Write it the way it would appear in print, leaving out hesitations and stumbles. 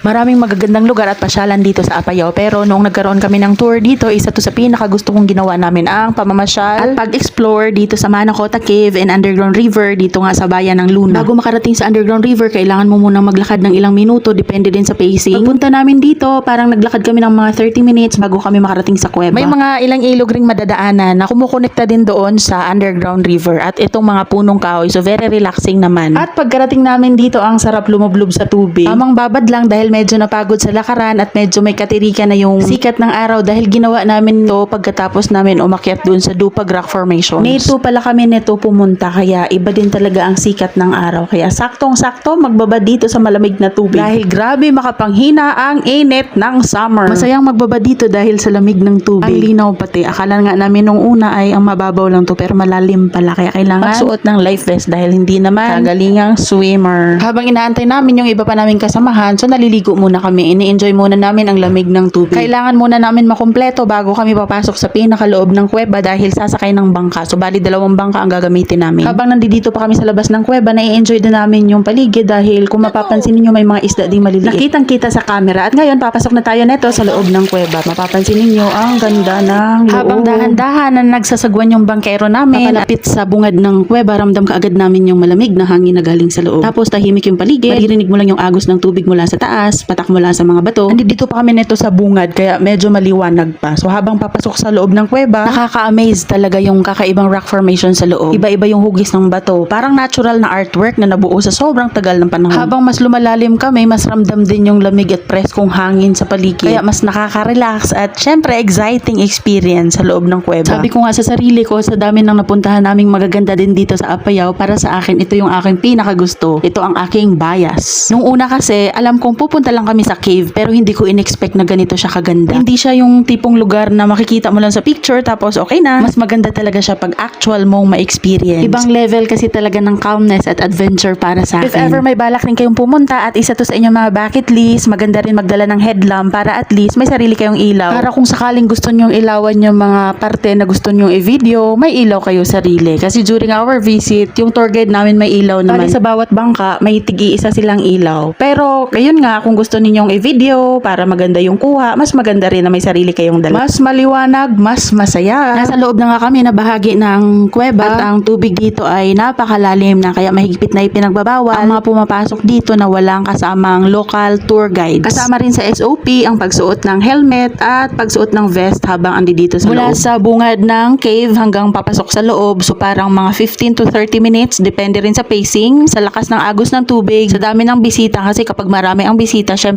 Maraming magagandang lugar at pasyalan dito sa Apayao, pero noong nagkaroon kami ng tour dito, isa to sa pinakagusto kong ginawa namin ang pamamasyal at pag-explore dito sa Manacota Cave and Underground River dito nga sa bayan ng Luna. Bago makarating sa Underground River, kailangan mo munang maglakad ng ilang minuto, depende din sa pacing. Pagpunta namin dito, parang naglakad kami ng mga 30 minutes bago kami makarating sa kuweba. May mga ilang ilog ring madadaanan na kumukonekta din doon sa Underground River at itong mga punong kahoy, so very relaxing naman. At pagkarating namin dito, ang sarap lumublob sa tubig. Tamang babad lang dahil medyo napagod sa lakaran at medyo may katirikan na yung sikat ng araw dahil ginawa namin to pagkatapos namin umakyat dun sa Dupag Rock Formations. Nito pala kami neto pumunta, kaya iba din talaga ang sikat ng araw. Kaya saktong-sakto magbabad dito sa malamig na tubig. Dahil grabe makapanghina ang init ng summer. Masayang magbabad dito dahil sa lamig ng tubig. Ang linaw pati. Akala nga namin nung una ay ang mababaw lang to pero malalim pala. Kaya kailangan magsuot ng life vest dahil hindi naman kagalingang swimmer. Habang inaantay namin yung iba pa naming kasamahan, so naliligo muna kami. Ini-enjoy muna namin ang lamig ng tubig. Kailangan muna namin makumpleto bago kami papasok sa pinakaloob ng kuweba dahil sasakay ng bangka. So bali 2 bangka ang gagamitin namin. Habang nandito pa kami sa labas ng kuweba, nai-enjoy din namin yung paligid dahil kung mapapansin niyo may mga isda ding maliliit. Nakitang-kita sa camera. At ngayon papasok na tayo neto sa loob ng kuweba. Mapapansin niyo ang ganda ng loob. Habang dahan-dahan na nagsasagwan yung bangkero namin, papalapit sa bungad ng kuweba, ramdam kaagad namin yung malamig na hangin na galing sa loob. Tapos tahimik yung paligid. Maririnig mo lang yung agos ng tubig mula sa taas, patak mula sa mga bato. Nandito pa kami neto sa bungad kaya medyo maliwanag pa. So habang papasok sa loob ng kuweba, nakaka-amaze talaga yung kakaibang rock formation sa loob. Iba-iba yung hugis ng bato. Parang natural na artwork na nabuo sa sobrang tagal ng panahon. Habang mas lumalalim kami, mas ramdam din yung lamig at preskong hangin sa paligid. Kaya mas nakaka-relax at syempre exciting experience sa loob ng kuweba. Sabi ko nga sa sarili ko, sa dami ng napuntahan naming magaganda din dito sa Apayao, para sa akin ito yung aking pinakagusto. Ito ang aking bias. Nung una kasi, alam kong pupunta lang kami sa cave pero hindi ko in-expect na ganito siya kaganda. Hindi siya yung tipong lugar na makikita mo lang sa picture tapos okay na. Mas maganda talaga siya pag actual mong ma-experience. Ibang level kasi talaga ng calmness at adventure para sa akin. If ever may balak rin kayong pumunta at isa to sa inyong mga bucket list, maganda rin magdala ng headlamp para at least may sarili kayong ilaw. Para kung sakaling gusto nyong ilawan yung mga parte na gusto nyong i-video, may ilaw kayo sarili. Kasi during our visit, yung tour guide namin may ilaw naman. Sa bawat bangka, may tigi-isa silang ilaw. Pero, ayun nga, kung gusto ninyong i-video para maganda yung kuha, mas maganda rin na may sarili kayong dala. Mas maliwanag, mas masaya. Nasa loob na nga kami na bahagi ng kuweba at ang tubig dito ay napakalalim na kaya mahigpit na ipinagbabawal ang mga pumapasok dito na walang kasamang local tour guides. Kasama rin sa SOP ang pagsuot ng helmet at pagsuot ng vest habang andi dito sa mula loob. Sa bungad ng cave hanggang papasok sa loob, so parang mga 15 to 30 minutes, depende rin sa pacing, sa lakas ng agos ng tubig, sa dami ng bisita kasi kapag marami ang bisita, syempre